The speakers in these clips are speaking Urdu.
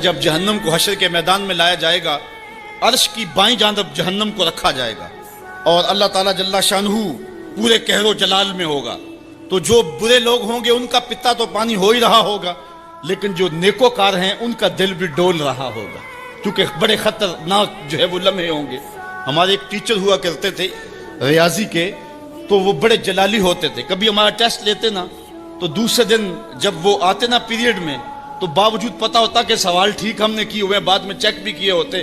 جب جہنم کو حشر کے میدان میں لایا جائے گا، عرش کی بائیں جانب جہنم کو رکھا جائے گا اور اللہ تعالیٰ جل شانہ پورے قہر و جلال میں ہوگا، تو جو برے لوگ ہوں گے ان کا پتا تو پانی ہو ہی رہا ہوگا، لیکن جو نیکوکار ہیں ان کا دل بھی ڈول رہا ہوگا، کیونکہ بڑے خطرناک جو ہے وہ لمحے ہوں گے۔ ہمارے ایک ٹیچر ہوا کرتے تھے ریاضی کے، تو وہ بڑے جلالی ہوتے تھے۔ کبھی ہمارا ٹیسٹ لیتے نا تو دوسرے دن جب وہ آتے نا پیریڈ میں، تو باوجود پتا ہوتا کہ سوال ٹھیک ہم نے کیے ہوئے، بعد میں چیک بھی کیے ہوتے،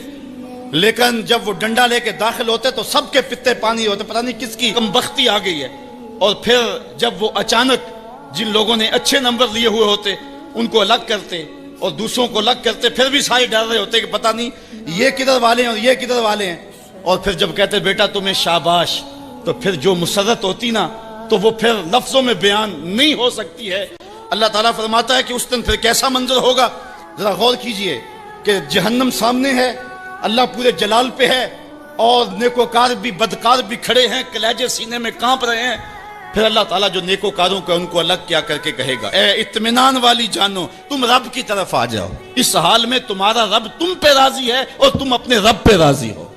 لیکن جب وہ ڈنڈا لے کے داخل ہوتے تو سب کے پتے پانی ہوتے، پتہ نہیں کس کی کم بختی آ گئی ہے۔ اور پھر جب وہ اچانک جن لوگوں نے اچھے نمبر لیے ہوئے ہوتے ان کو الگ کرتے اور دوسروں کو الگ کرتے، پھر بھی سارے ڈر رہے ہوتے کہ پتہ نہیں یہ کدھر والے ہیں اور یہ کدھر والے ہیں، اور پھر جب کہتے بیٹا تمہیں شاباش، تو پھر جو مسرت ہوتی نا تو وہ پھر لفظوں میں بیان نہیں ہو سکتی ہے۔ اللہ تعالیٰ فرماتا ہے کہ اس دن پھر کیسا منظر ہوگا، ذرا غور کیجئے کہ جہنم سامنے ہے، اللہ پورے جلال پہ ہے، اور نیکوکار بھی بدکار بھی کھڑے ہیں، کلیجے سینے میں کانپ رہے ہیں۔ پھر اللہ تعالیٰ جو نیکوکاروں کا ان کو الگ کیا کر کے کہے گا، اے اطمینان والی جانو تم رب کی طرف آ جاؤ، اس حال میں تمہارا رب تم پہ راضی ہے اور تم اپنے رب پہ راضی ہو۔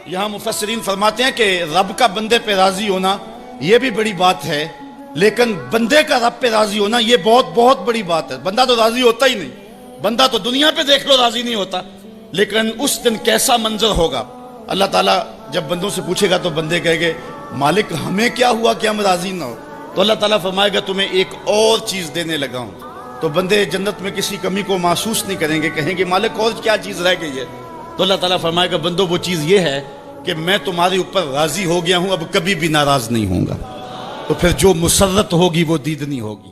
یہاں مفسرین فرماتے ہیں کہ رب کا بندے پہ راضی ہونا یہ بھی بڑی بات ہے، لیکن بندے کا رب پہ راضی ہونا یہ بہت بہت بڑی بات ہے۔ بندہ تو راضی ہوتا ہی نہیں، بندہ تو دنیا پہ دیکھ لو راضی نہیں ہوتا، لیکن اس دن کیسا منظر ہوگا۔ اللہ تعالیٰ جب بندوں سے پوچھے گا تو بندے کہیں گے مالک ہمیں کیا ہوا کہ ہم راضی نہ ہو، تو اللہ تعالیٰ فرمائے گا تمہیں ایک اور چیز دینے لگا ہوں، تو بندے جنت میں کسی کمی کو محسوس نہیں کریں گے، کہیں گے مالک اور کیا چیز رہ گئی ہے، تو اللہ تعالیٰ فرمائے گا بندوں وہ چیز یہ ہے کہ میں تمہارے اوپر راضی ہو گیا ہوں، اب کبھی بھی ناراض نہیں ہوں گا، تو پھر جو مسرت ہوگی وہ دیدنی ہوگی۔